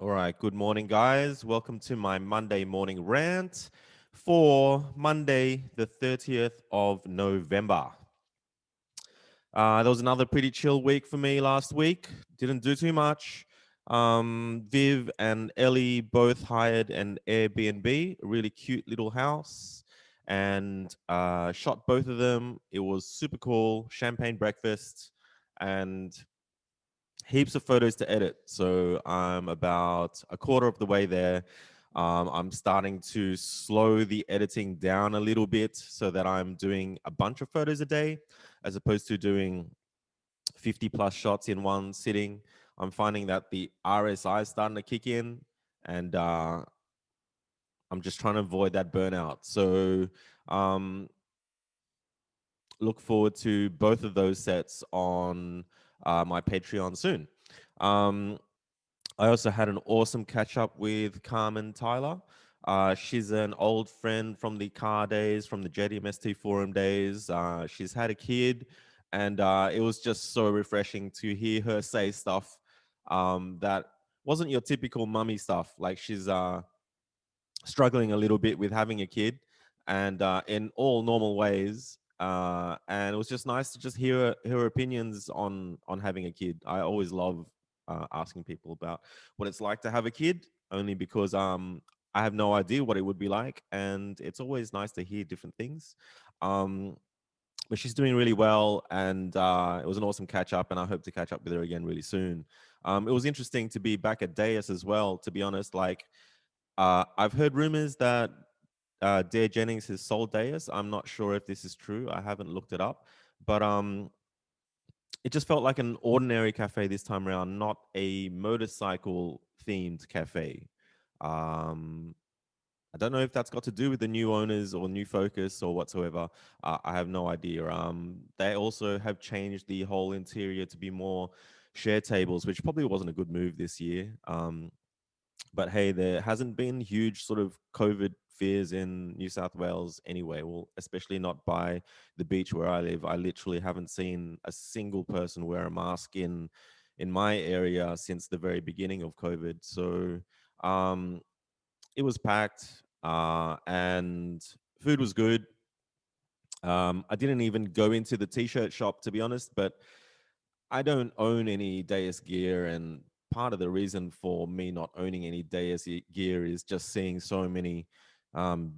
All right, good morning, guys. Welcome to my Monday morning rant for Monday, the 30th of November. There was another pretty chill week for me last week. Didn't do too much. Viv and Ellie both hired an Airbnb, a really cute little house, and shot both of them. It was super cool, champagne breakfast, and heaps of photos to edit. So I'm about a quarter of the way there. I'm starting to slow the editing down a little bit so that I'm doing a bunch of photos a day as opposed to doing 50 plus shots in one sitting. I'm finding that the RSI is starting to kick in, and I'm just trying to avoid that burnout. So um, look forward to both of those sets on my Patreon soon. Um, I also had an awesome catch up with Carmen Tyler. She's an old friend from the car days, from the JDMST forum days. She's had a kid, and it was just so refreshing to hear her say stuff that wasn't your typical mummy stuff. Like she's struggling a little bit with having a kid, and in all normal ways. And it was just nice to just hear her opinions on having a kid. I always love asking people about what it's like to have a kid, only because I have no idea what it would be like, and it's always nice to hear different things. Um, but she's doing really well, and it was an awesome catch up, and I hope to catch up with her again really soon. It was interesting to be back at Deus as well, to be honest. Like I've heard rumors that Dare Jennings has sold Deus. I'm not sure if this is true. I haven't looked it up, but it just felt like an ordinary cafe this time around, not a motorcycle themed cafe. Um, I don't know if that's got to do with the new owners or new focus or whatsoever. I have no idea. They also have changed the whole interior to be more share tables, which probably wasn't a good move this year. But hey, there hasn't been huge sort of COVID fears in New South Wales anyway. Well, especially not by the beach where I live. I literally haven't seen a single person wear a mask in my area since the very beginning of COVID. So um, it was packed, and food was good. I didn't even go into the t-shirt shop, to be honest, but I don't own any Deus gear, and part of the reason for me not owning any Deus gear is just seeing so many um,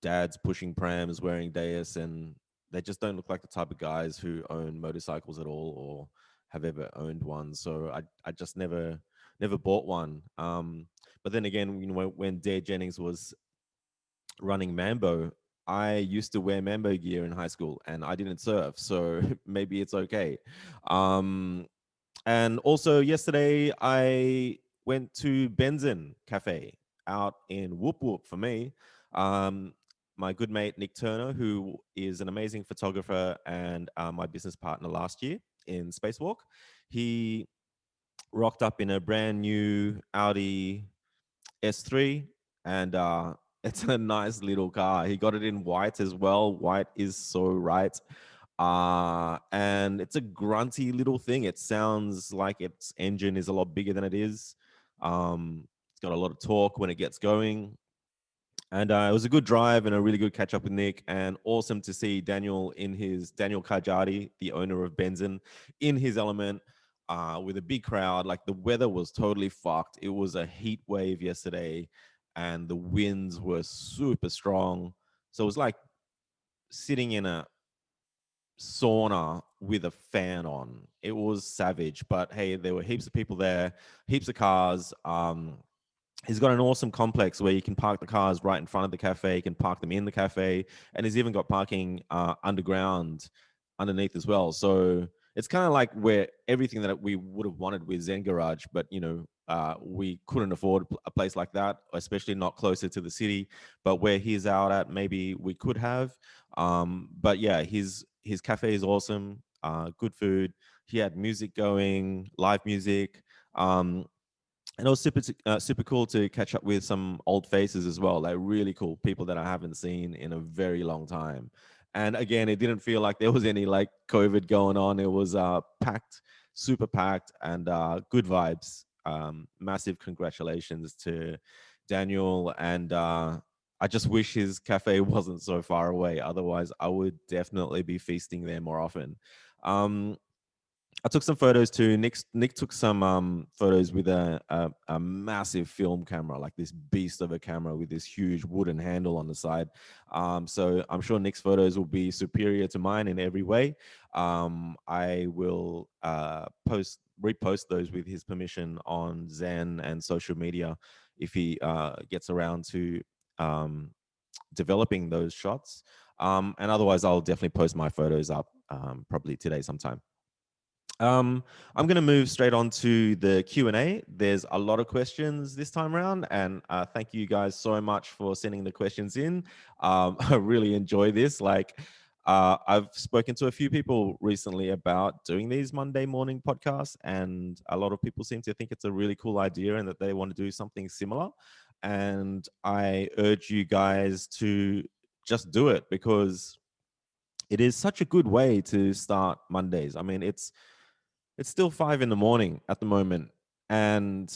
dads pushing prams wearing Deus, and they just don't look like the type of guys who own motorcycles at all or have ever owned one. So I just never bought one. But then again, when Dare Jennings was running Mambo, I used to wear Mambo gear in high school, and I didn't surf, so maybe it's okay. Um, and also yesterday, I went to Benzin Cafe out in Whoop Whoop for me. Um, my good mate Nick Turner, who is an amazing photographer and my business partner last year in Spacewalk, he rocked up in a brand new Audi S3, and it's a nice little car. He got it in white as well. White is so right. And it's a grunty little thing. It sounds like its engine is a lot bigger than it is. It's got a lot of torque when it gets going. And it was a good drive and a really good catch up with Nick, and awesome to see Daniel Kajati, the owner of Benzin, in his element with a big crowd. Like the weather was totally fucked. It was a heat wave yesterday, and the winds were super strong. So it was like sitting in a sauna with a fan on. It was savage, but hey, there were heaps of people there, heaps of cars. He's got an awesome complex where you can park the cars right in front of the cafe. You can park them in the cafe, and he's even got parking underground underneath as well. So it's kind of like where everything that we would have wanted with Zen Garage, but we couldn't afford a place like that, especially not closer to the city. But where he's out at, maybe we could have. But yeah, his cafe is awesome. Good food. He had music going, live music. And it was super cool to catch up with some old faces as well, like really cool people that I haven't seen in a very long time. And again, it didn't feel like there was any like COVID going on. It was packed, super packed, and good vibes. massive congratulations to Daniel. And I just wish his cafe wasn't so far away. Otherwise, I would definitely be feasting there more often. Um, I took some photos too. Nick took some photos with a massive film camera, like this beast of a camera with this huge wooden handle on the side. So I'm sure Nick's photos will be superior to mine in every way. I will repost those with his permission on Zen and social media if he gets around to um, developing those shots. And otherwise, I'll definitely post my photos up probably today sometime. I'm going to move straight on to the Q&A. There's a lot of questions this time around, and thank you guys so much for sending the questions in. I really enjoy this. Like, I've spoken to a few people recently about doing these Monday morning podcasts, and a lot of people seem to think it's a really cool idea and that they want to do something similar. And I urge you guys to just do it, because it is such a good way to start Mondays. I mean, it's still 5 in the morning at the moment. And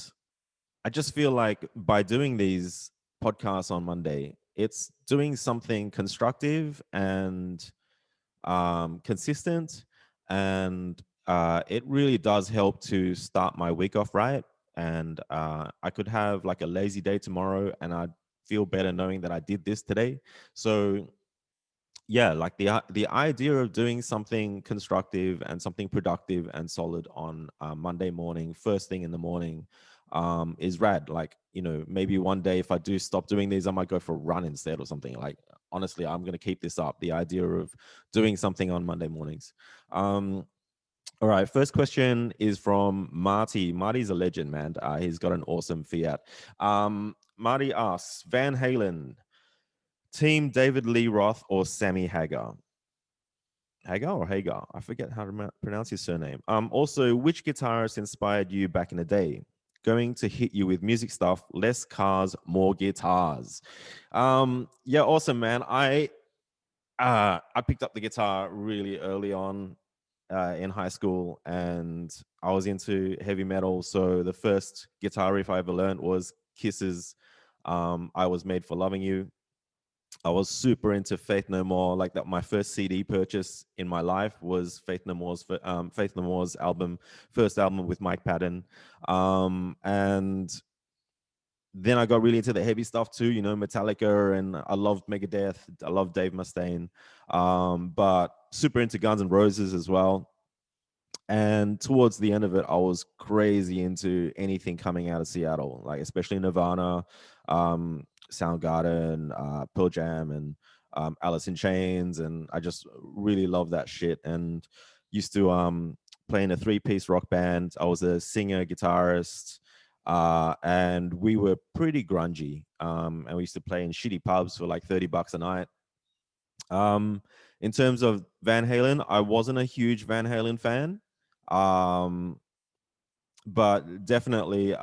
I just feel like by doing these podcasts on Monday, it's doing something constructive and consistent. And it really does help to start my week off right. And I could have like a lazy day tomorrow and I'd feel better knowing that I did this today. So yeah, like the idea of doing something constructive and something productive and solid on Monday morning, first thing in the morning, is rad. Like, maybe one day if I do stop doing these, I might go for a run instead or something. Like, honestly, I'm going to keep this up, the idea of doing something on Monday mornings. All right, first question is from Marty. Marty's a legend, man. He's got an awesome Fiat. Marty asks, Van Halen, Team David Lee Roth or Sammy Hagar? Hagar or Hagar? I forget how to pronounce his surname. Also, which guitarist inspired you back in the day? Going to hit you with music stuff, less cars, more guitars. Yeah, awesome, man. I picked up the guitar really early on in high school, and I was into heavy metal. So the first guitar riff I ever learned was Kiss's "I Was Made for Loving You." I was super into Faith No More. Like that, my first CD purchase in my life was Faith No More's first album with Mike Patton, and then I got really into the heavy stuff too. Metallica, and I loved Megadeth. I loved Dave Mustaine, but super into Guns N' Roses as well. And towards the end of it, I was crazy into anything coming out of Seattle, like especially Nirvana, Soundgarden, Pearl Jam, and Alice in Chains. And I just really love that shit. And used to play in a three-piece rock band. I was a singer, guitarist, and we were pretty grungy. And we used to play in shitty pubs for like $30 a night. In terms of Van Halen, I wasn't a huge Van Halen fan. Um, but definitely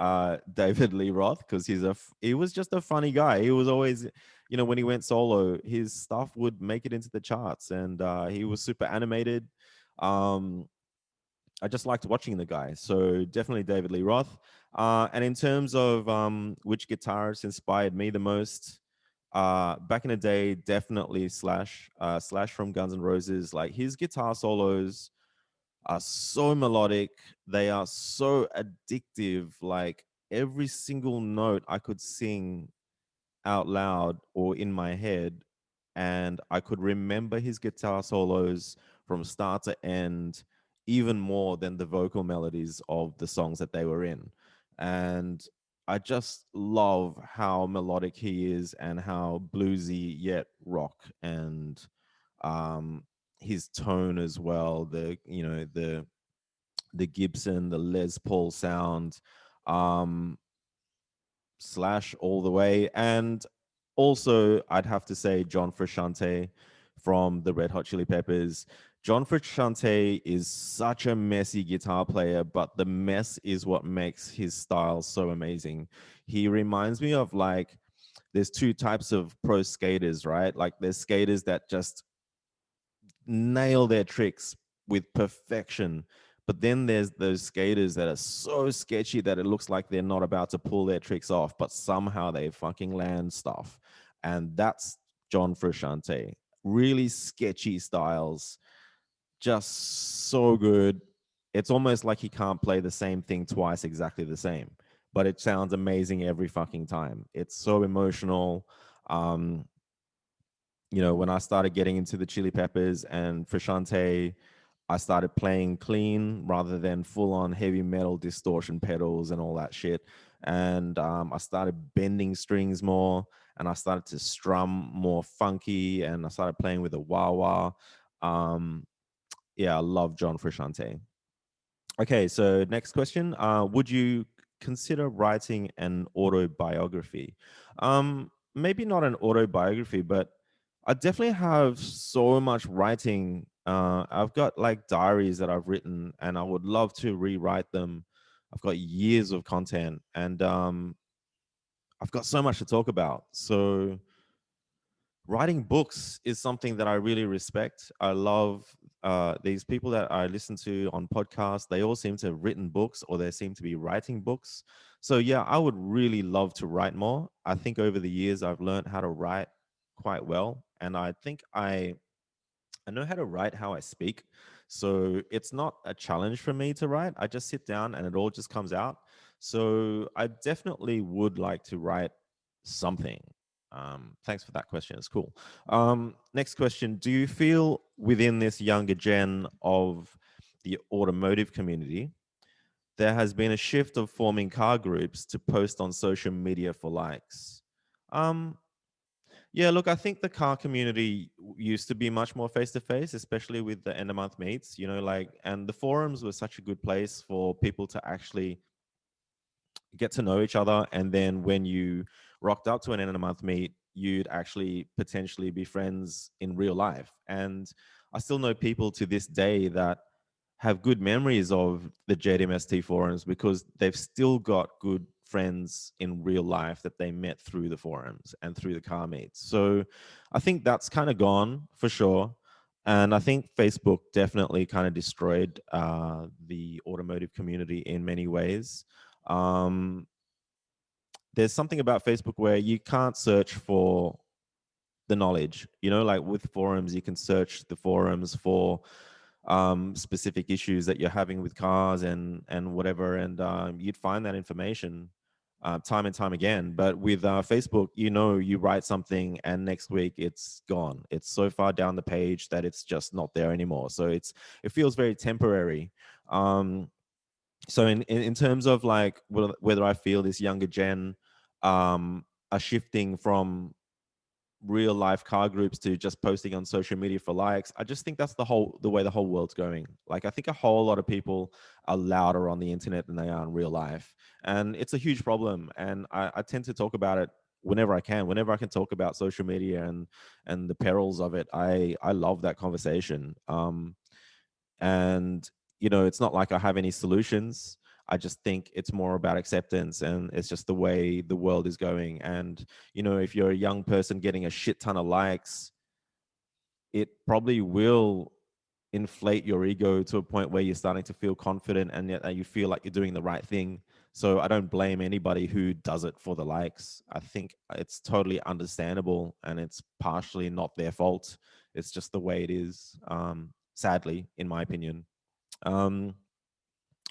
David Lee Roth, because he was just a funny guy. He was always, when he went solo, his stuff would make it into the charts, and he was super animated. Um, I just liked watching the guy. So definitely David Lee Roth. And in terms of which guitarist inspired me the most, back in the day, definitely Slash from Guns N' Roses. Like his guitar solos are so melodic. They are so addictive. Like every single note I could sing out loud or in my head, and I could remember his guitar solos from start to end even more than the vocal melodies of the songs that they were in. And I just love how melodic he is and how bluesy yet rock, and um his tone as well, the Gibson, the Les Paul sound, um, Slash all the way. And also, I'd have to say John Frusciante from the Red Hot Chili Peppers. John Frusciante is such a messy guitar player, but the mess is what makes his style so amazing. He reminds me of like, there's two types of pro skaters, right? Like there's skaters that just nail their tricks with perfection, But then there's those skaters that are so sketchy that it looks like they're not about to pull their tricks off, but somehow they fucking land stuff. And that's John Frusciante. Really sketchy styles, just so good. It's almost like he can't play the same thing twice exactly the same, but it sounds amazing every fucking time. It's so emotional. Um, when I started getting into the Chili Peppers and Frusciante, I started playing clean rather than full on heavy metal distortion pedals and all that shit. And I started bending strings more, and I started to strum more funky, and I started playing with a wah wah. Um, yeah, I love John Frusciante. Okay, so next question. Would you consider writing an autobiography? Maybe not an autobiography, but I definitely have so much writing. I've got like diaries that I've written, and I would love to rewrite them. I've got years of content, and I've got so much to talk about. So writing books is something that I really respect. I love these people that I listen to on podcasts. They all seem to have written books, or they seem to be writing books. So yeah, I would really love to write more. I think over the years I've learned how to write quite well, and I think I know how to write how I speak. So it's not a challenge for me to write. I just sit down and it all just comes out. So I definitely would like to write something. Thanks for that question. It's cool. Next question. Do you feel within this younger gen of the automotive community, there has been a shift of forming car groups to post on social media for likes? Um, yeah, look, I think the car community used to be much more face to face, especially with the end of month meets, and the forums were such a good place for people to actually get to know each other. And then when you rocked up to an end of the month meet, you'd actually potentially be friends in real life. And I still know people to this day that have good memories of the JDMST forums because they've still got good friends in real life that they met through the forums and through the car meets. So I think that's kind of gone for sure. And I think Facebook definitely kind of destroyed the automotive community in many ways. Um, there's something about Facebook where you can't search for the knowledge. Like with forums, you can search the forums for specific issues that you're having with cars and whatever, and you'd find that information time and time again. But with Facebook, you write something and next week it's gone. It's so far down the page that it's just not there anymore. So it feels very temporary. So in terms of like whether I feel this younger gen are shifting from real life car groups to just posting on social media for likes, I just think that's the way the whole world's going. Like I think a whole lot of people are louder on the internet than they are in real life, and it's a huge problem. And I tend to talk about it whenever I can talk about social media and the perils of it. I love that conversation. And it's not like I have any solutions. I just think it's more about acceptance, and it's just the way the world is going. And if you're a young person getting a shit ton of likes, it probably will inflate your ego to a point where you're starting to feel confident, and yet you feel like you're doing the right thing. So I don't blame anybody who does it for the likes. I think it's totally understandable, and it's partially not their fault. It's just the way it is, sadly, in my opinion. um,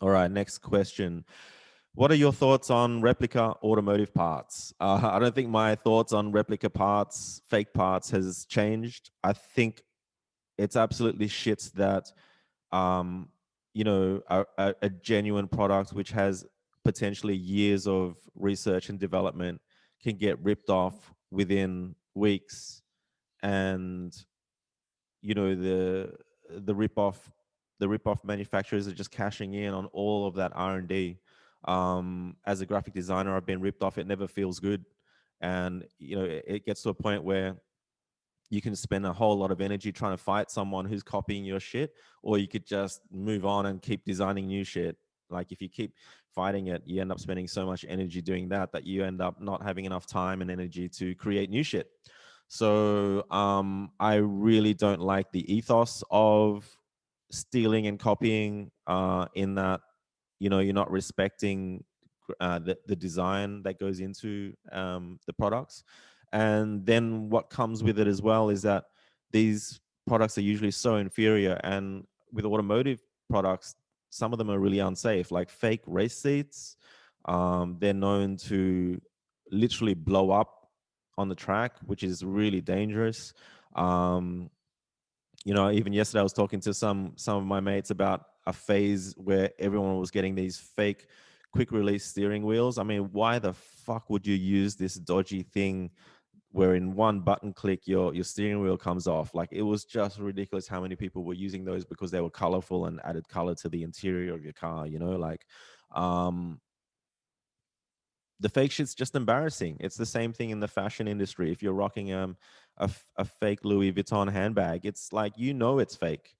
all right, next question. What are your thoughts on replica automotive parts? I don't think my thoughts on replica parts, fake parts, has changed. I think it's absolutely shit that, um, a genuine product which has potentially years of research and development can get ripped off within weeks, and the rip off the rip off manufacturers are just cashing in on all of that R&D. As a graphic designer, I've been ripped off. It never feels good, and it gets to a point where you can spend a whole lot of energy trying to fight someone who's copying your shit, or you could just move on and keep designing new shit. Like if you keep fighting it, you end up spending so much energy doing that you end up not having enough time and energy to create new shit. So I really don't like the ethos of stealing and copying, in that, you're not respecting the design that goes into the products. And then what comes with it as well is that these products are usually so inferior. And with automotive products, some of them are really unsafe, like fake race seats. They're known to literally blow up on the track, which is really dangerous. Um, even yesterday I was talking to some of my mates about a phase where everyone was getting these fake quick release steering wheels. I mean, why the fuck would you use this dodgy thing where in one button click your steering wheel comes off? Like, it was just ridiculous how many people were using those because they were colorful and added color to the interior of your car, like, um the fake shit's just embarrassing. It's the same thing in the fashion industry. If you're rocking a fake Louis Vuitton handbag, it's like, it's fake.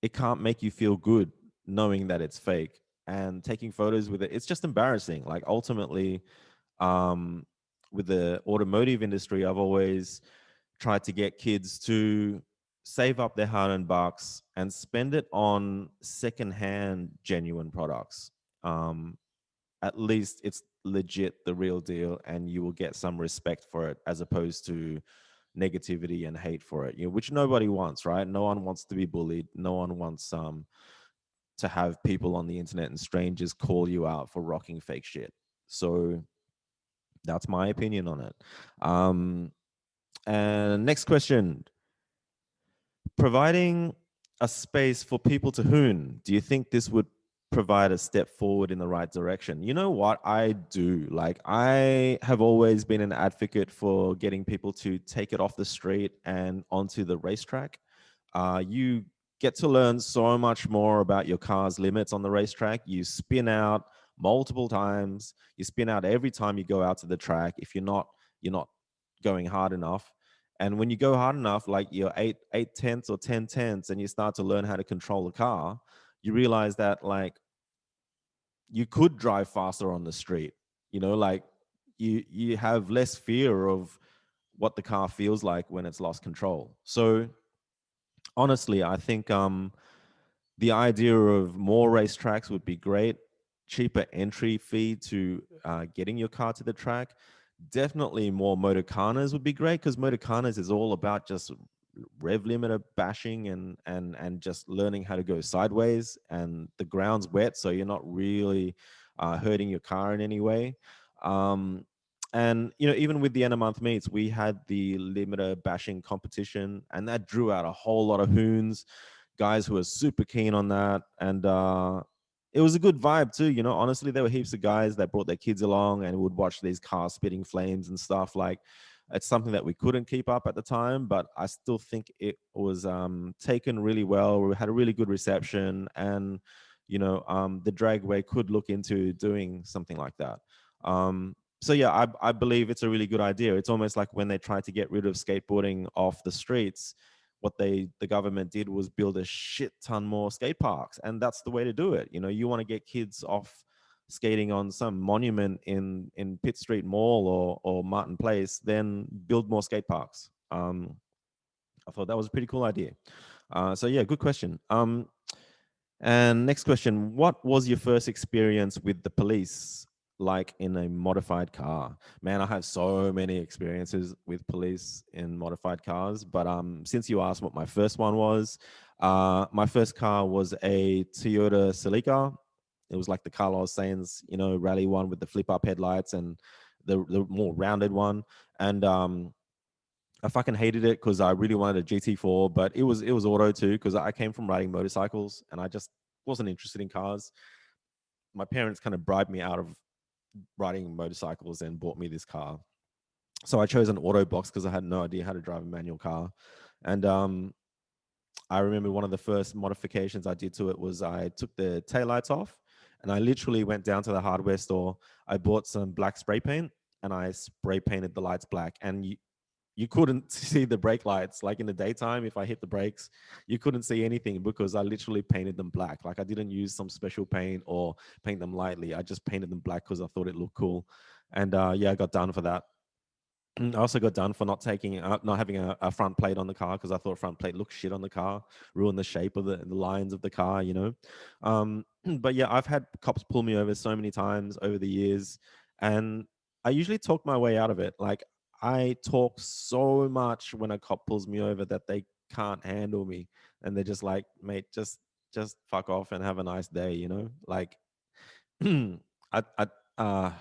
It can't make you feel good knowing that it's fake, and taking photos with it, it's just embarrassing. Like, ultimately, um with the automotive industry, I've always tried to get kids to save up their hard-earned bucks and spend it on secondhand genuine products. At least it's legit, the real deal, and you will get some respect for it, as opposed to negativity and hate for it, which nobody wants, right? No one wants to be bullied. No one wants to have people on the internet and strangers call you out for rocking fake shit. So that's my opinion on it. um and next question: providing a space for people to hoon, do you think this would provide a step forward in the right direction? You know what? I do. Like, I have always been an advocate for getting people to take it off the street and onto the racetrack. You get to learn so much more about your car's limits on the racetrack. You spin out multiple times. You spin out every time you go out to the track. If you're not going hard enough. And when you go hard enough, like you're eight tenths or 10 tenths, and you start to learn how to control the car, you realize that, like, you could drive faster on the street. Like, you have less fear of what the car feels like when it's lost control. So honestly, I think the idea of more racetracks would be great. Cheaper entry fee to getting your car to the track. Definitely more motorcanas would be great, because motorcanas is all about just rev limiter bashing and just learning how to go sideways, and the ground's wet, so you're not really hurting your car in any way. Um, and even with the end of month meets, we had the limiter bashing competition, and that drew out a whole lot of hoons, guys who were super keen on that. And it was a good vibe too. Honestly, there were heaps of guys that brought their kids along and would watch these cars spitting flames and stuff. Like, it's something that we couldn't keep up at the time, but I still think it was taken really well. We had a really good reception, and the dragway could look into doing something like that. So yeah, I believe it's a really good idea. It's almost like when they tried to get rid of skateboarding off the streets, what the government did was build a shit ton more skate parks, and that's the way to do it. You want to get kids off skating on some monument in Pitt Street Mall or Martin Place, then build more skate parks. I thought that was a pretty cool idea. So yeah, good question. And next question: what was your first experience with the police like in a modified car? Man, I have so many experiences with police in modified cars, but since you asked what my first one was, my first car was a Toyota Celica. It was like the Carlos Sainz, rally one with the flip up headlights and the more rounded one. And I fucking hated it because I really wanted a GT4, but it was auto too, because I came from riding motorcycles and I just wasn't interested in cars. My parents kind of bribed me out of riding motorcycles and bought me this car. So I chose an auto box because I had no idea how to drive a manual car. And I remember one of the first modifications I did to it was I took the taillights off, and I literally went down to the hardware store. I bought some black spray paint and I spray painted the lights black. And you couldn't see the brake lights. Like in the daytime, if I hit the brakes, you couldn't see anything because I literally painted them black. Like, I didn't use some special paint or paint them lightly. I just painted them black because I thought it looked cool. And yeah, I got done for that. I also got done for not having a front plate on the car because I thought front plate looked shit on the car, ruined the shape of the lines of the car, you know. But yeah, I've had cops pull me over so many times over the years, and I usually talk my way out of it. Like I talk so much when a cop pulls me over that they can't handle me, and they're just like, mate, just fuck off and have a nice day, you know. Like I, I, uh,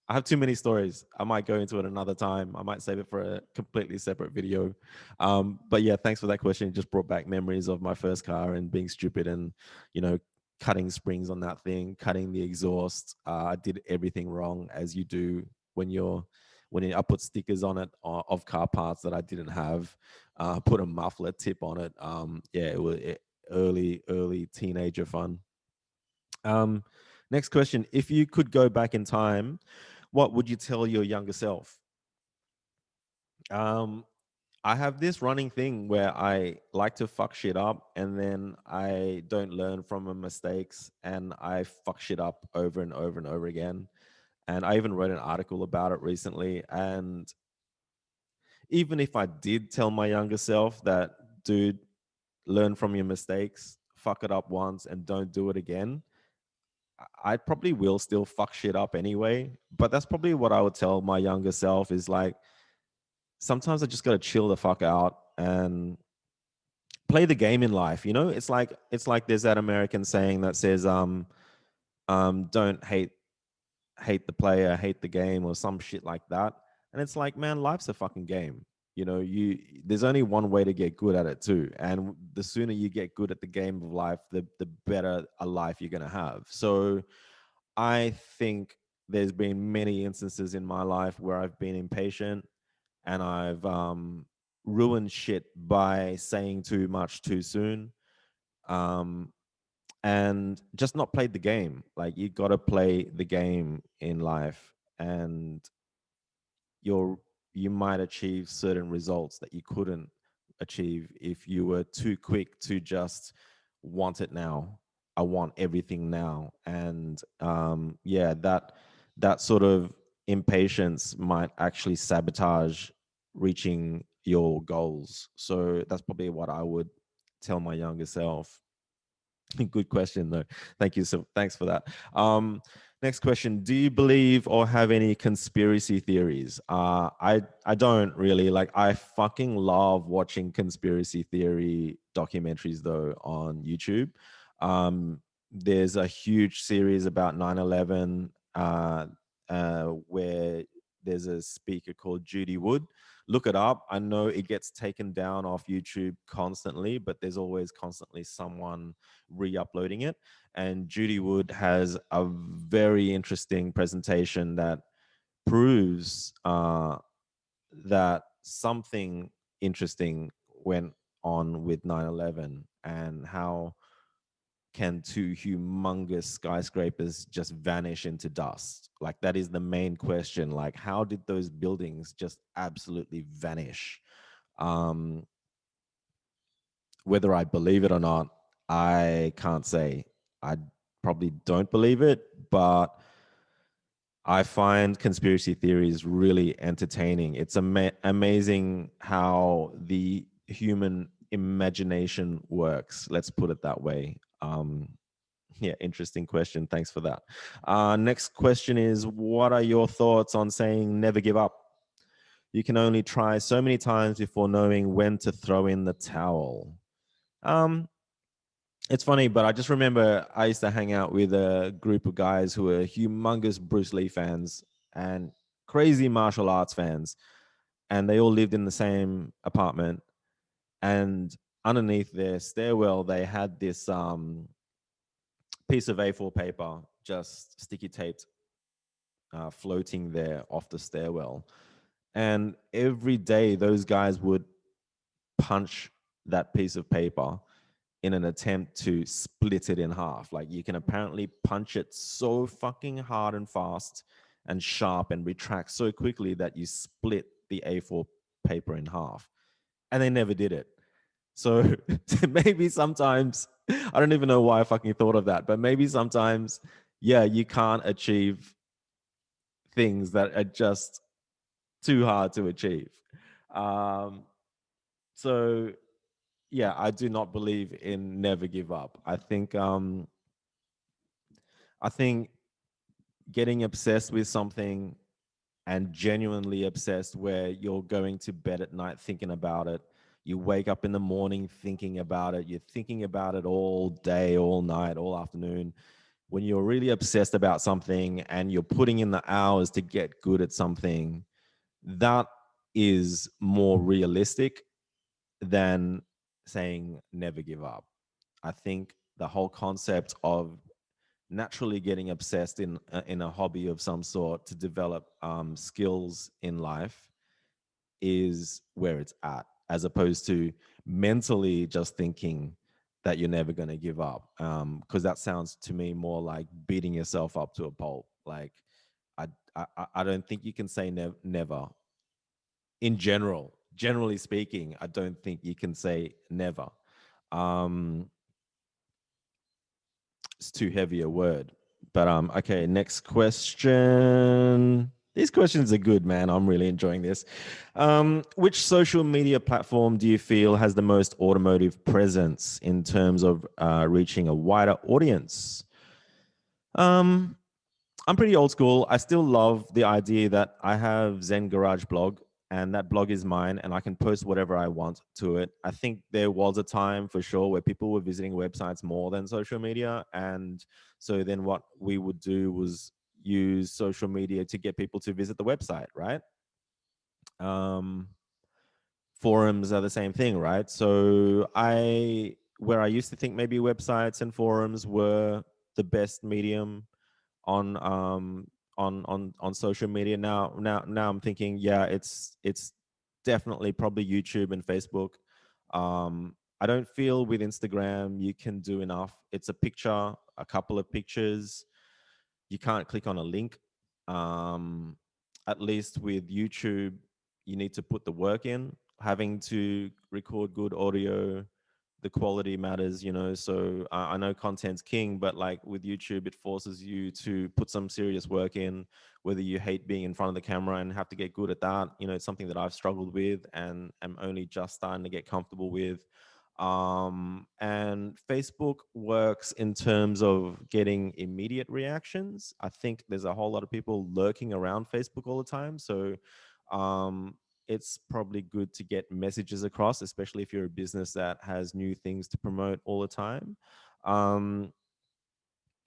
I have too many stories. I might go into it another time. I might save it for a completely separate video. But yeah, thanks for that question. It just brought back memories of my first car and being stupid and, you know, cutting springs on that thing, cutting the exhaust. I did everything wrong, as you do when you're I put stickers on it of car parts that I didn't have. Put a muffler tip on it. Yeah, it was early teenager fun. Um, Next question. If you could go back in time, what would you tell your younger self? Um, I have this running thing where I like to fuck shit up and then I don't learn from my mistakes and I fuck shit up over and over and over again. And I even wrote an article about it recently. And even if I did tell my younger self that, dude, learn from your mistakes, fuck it up once and don't do it again, I probably will still fuck shit up anyway. But that's probably what I would tell my younger self is like, sometimes I just got to chill the fuck out and play the game in life. You know, it's like there's that American saying that says, don't hate the player, hate the game, or some shit like that. And it's like, man, life's a fucking game. You know, there's only one way to get good at it too. And the sooner you get good at the game of life, the better a life you're gonna have. So I think there's been many instances in my life where I've been impatient and I've ruined shit by saying too much too soon, um, and just not played the game. Like you got to play the game in life, and you're you might achieve certain results that you couldn't achieve if you were too quick to just want it now. I want everything now, and yeah, that sort of impatience might actually sabotage reaching your goals. So that's probably what I would tell my younger self. Good question, though. Thank you. So thanks for that. Next question: do you believe or have any conspiracy theories? I don't really like. I fucking love watching conspiracy theory documentaries though on YouTube. Um, there's a huge series about 9/11 where there's a speaker called Judy Wood. Look it up. I know it gets taken down off YouTube constantly, but there's always constantly someone re-uploading it. And Judy Wood has a very interesting presentation that proves that something interesting went on with 9/11 and how can two humongous skyscrapers just vanish into dust? Like that is the main question. Like how did those buildings just absolutely vanish? Um, Whether I believe it or not, I can't say. I probably don't believe it, but I find conspiracy theories really entertaining. It's amazing how the human imagination works. Let's put it that way. Yeah, interesting question. Thanks for that. Next question is, what are your thoughts on saying never give up? You can only try so many times before knowing when to throw in the towel. Um, it's funny, but I just remember I used to hang out with a group of guys who were humongous Bruce Lee fans and crazy martial arts fans. And they all lived in the same apartment. And underneath their stairwell, they had this piece of A4 paper, just sticky taped, floating there off the stairwell. And every day, those guys would punch that piece of paper in an attempt to split it in half. Like you can apparently punch it so fucking hard and fast and sharp and retract so quickly that you split the A4 paper in half. And they never did it. So maybe sometimes, I don't even know why I fucking thought of that, but maybe sometimes, yeah, you can't achieve things that are just too hard to achieve. Um, so yeah, I do not believe in never give up. I think getting obsessed with something and genuinely obsessed where you're going to bed at night thinking about it. You wake up in the morning thinking about it. You're thinking about it all day, all night, all afternoon. When you're really obsessed about something and you're putting in the hours to get good at something, that is more realistic than saying never give up. I think the whole concept of naturally getting obsessed in a hobby of some sort to develop skills in life is where it's at, as opposed to mentally just thinking that you're never going to give up. Because that sounds to me more like beating yourself up to a pulp. Like I, I don't think you can say never in general. Generally speaking, I don't think you can say never. Um, it's too heavy a word. But okay, next question. These questions are good, man. I'm really enjoying this. Which social media platform do you feel has the most automotive presence in terms of reaching a wider audience? Um, I'm pretty old school. I still love the idea that I have Zen Garage blog and that blog is mine and I can post whatever I want to it. I think there was a time for sure where people were visiting websites more than social media. And so then what we would do was use social media to get people to visit the website, right? Um, Forums are the same thing, right? So where I used to think maybe websites and forums were the best medium on on social media. Now I'm thinking, yeah, it's definitely probably YouTube and Facebook. I don't feel with Instagram you can do enough. It's a picture, a couple of pictures. You can't click on a link. um at least with YouTube, you need to put the work in, having to record good audio. The quality matters, you know. So I know content's king, but like with YouTube, it forces you to put some serious work in, whether you hate being in front of the camera and have to get good at that. You know, it's something that I've struggled with and am only just starting to get comfortable with. And Facebook works in terms of getting immediate reactions. I think there's a whole lot of people lurking around Facebook all the time. So um, it's probably good to get messages across, especially if you're a business that has new things to promote all the time. Um,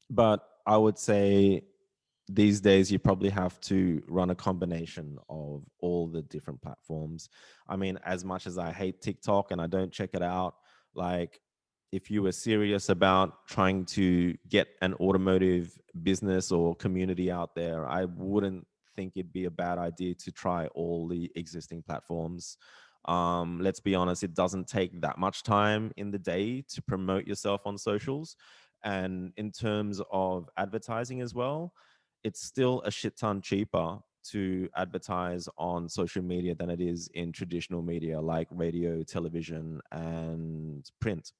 but I would say these days you probably have to run a combination of all the different platforms. I mean, as much as I hate TikTok and I don't check it out, like if you were serious about trying to get an automotive business or community out there, I wouldn't think it'd be a bad idea to try all the existing platforms. Let's be honest, it doesn't take that much time in the day to promote yourself on socials. And in terms of advertising as well, it's still a shit ton cheaper to advertise on social media than it is in traditional media like radio, television, and print.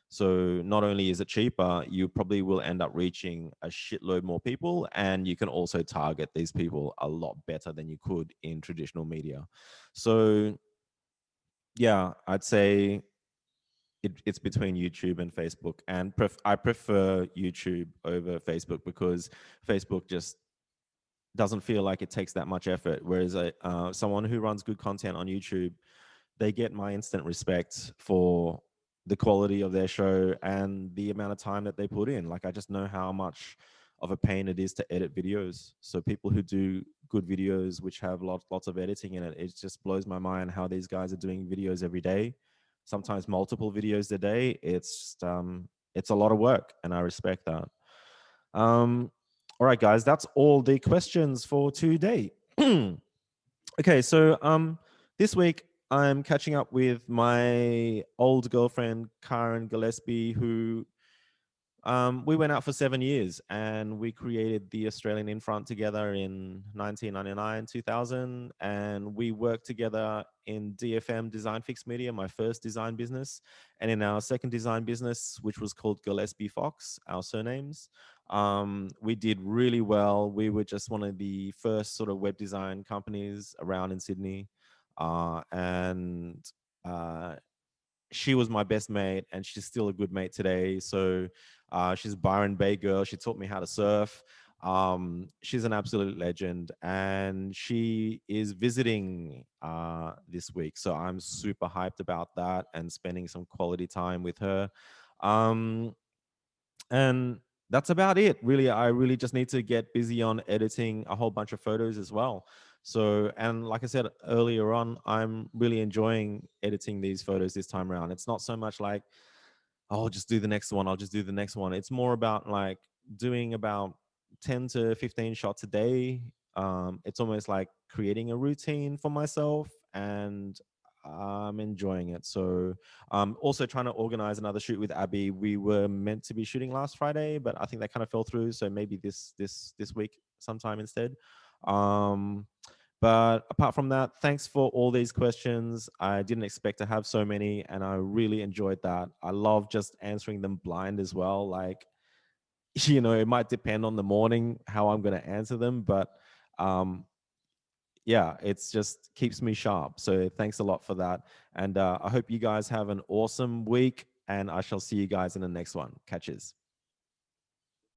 So not only is it cheaper, you probably will end up reaching a shitload more people, and you can also target these people a lot better than you could in traditional media. So yeah, I'd say it's between YouTube and Facebook, and I prefer YouTube over Facebook because Facebook just doesn't feel like it takes that much effort. Whereas someone who runs good content on YouTube, they get my instant respect for the quality of their show and the amount of time that they put in. Like I just know how much of a pain it is to edit videos. So people who do good videos which have lots of editing in it, it just blows my mind how these guys are doing videos every day, sometimes multiple videos a day. It's a lot of work, and I respect that. Um, all right, guys, that's all the questions for today. Okay, so this week I'm catching up with my old girlfriend Karen Gillespie, who We went out for 7 years and we created the Australian Infront together in 1999, 2000. And we worked together in DFM, Design Fix Media, my first design business. And in our second design business, which was called Gillespie Fox, our surnames, we did really well. We were just one of the first sort of web design companies around in Sydney. And uh, she was my best mate and she's still a good mate today. So she's a Byron Bay girl. She taught me how to surf. She's an absolute legend and she is visiting this week. So I'm super hyped about that and spending some quality time with her. Um, and that's about it really. I really just need to get busy on editing a whole bunch of photos as well. So, and like I said earlier on, I'm really enjoying editing these photos this time around. It's not so much like, oh, I'll just do the next one, I'll just do the next one. It's more about like doing about 10 to 15 shots a day. It's almost like creating a routine for myself and I'm enjoying it. So also trying to organize another shoot with Abby. We were meant to be shooting last Friday, but I think that kind of fell through. So maybe this week sometime instead. Um, but apart from that, thanks for all these questions. I didn't expect to have so many, and I really enjoyed that. I love just answering them blind as well. Like, it might depend on the morning how I'm going to answer them, but um, yeah, it's just keeps me sharp. So thanks a lot for that. And I hope you guys have an awesome week, and I shall see you guys in the next one. Catches.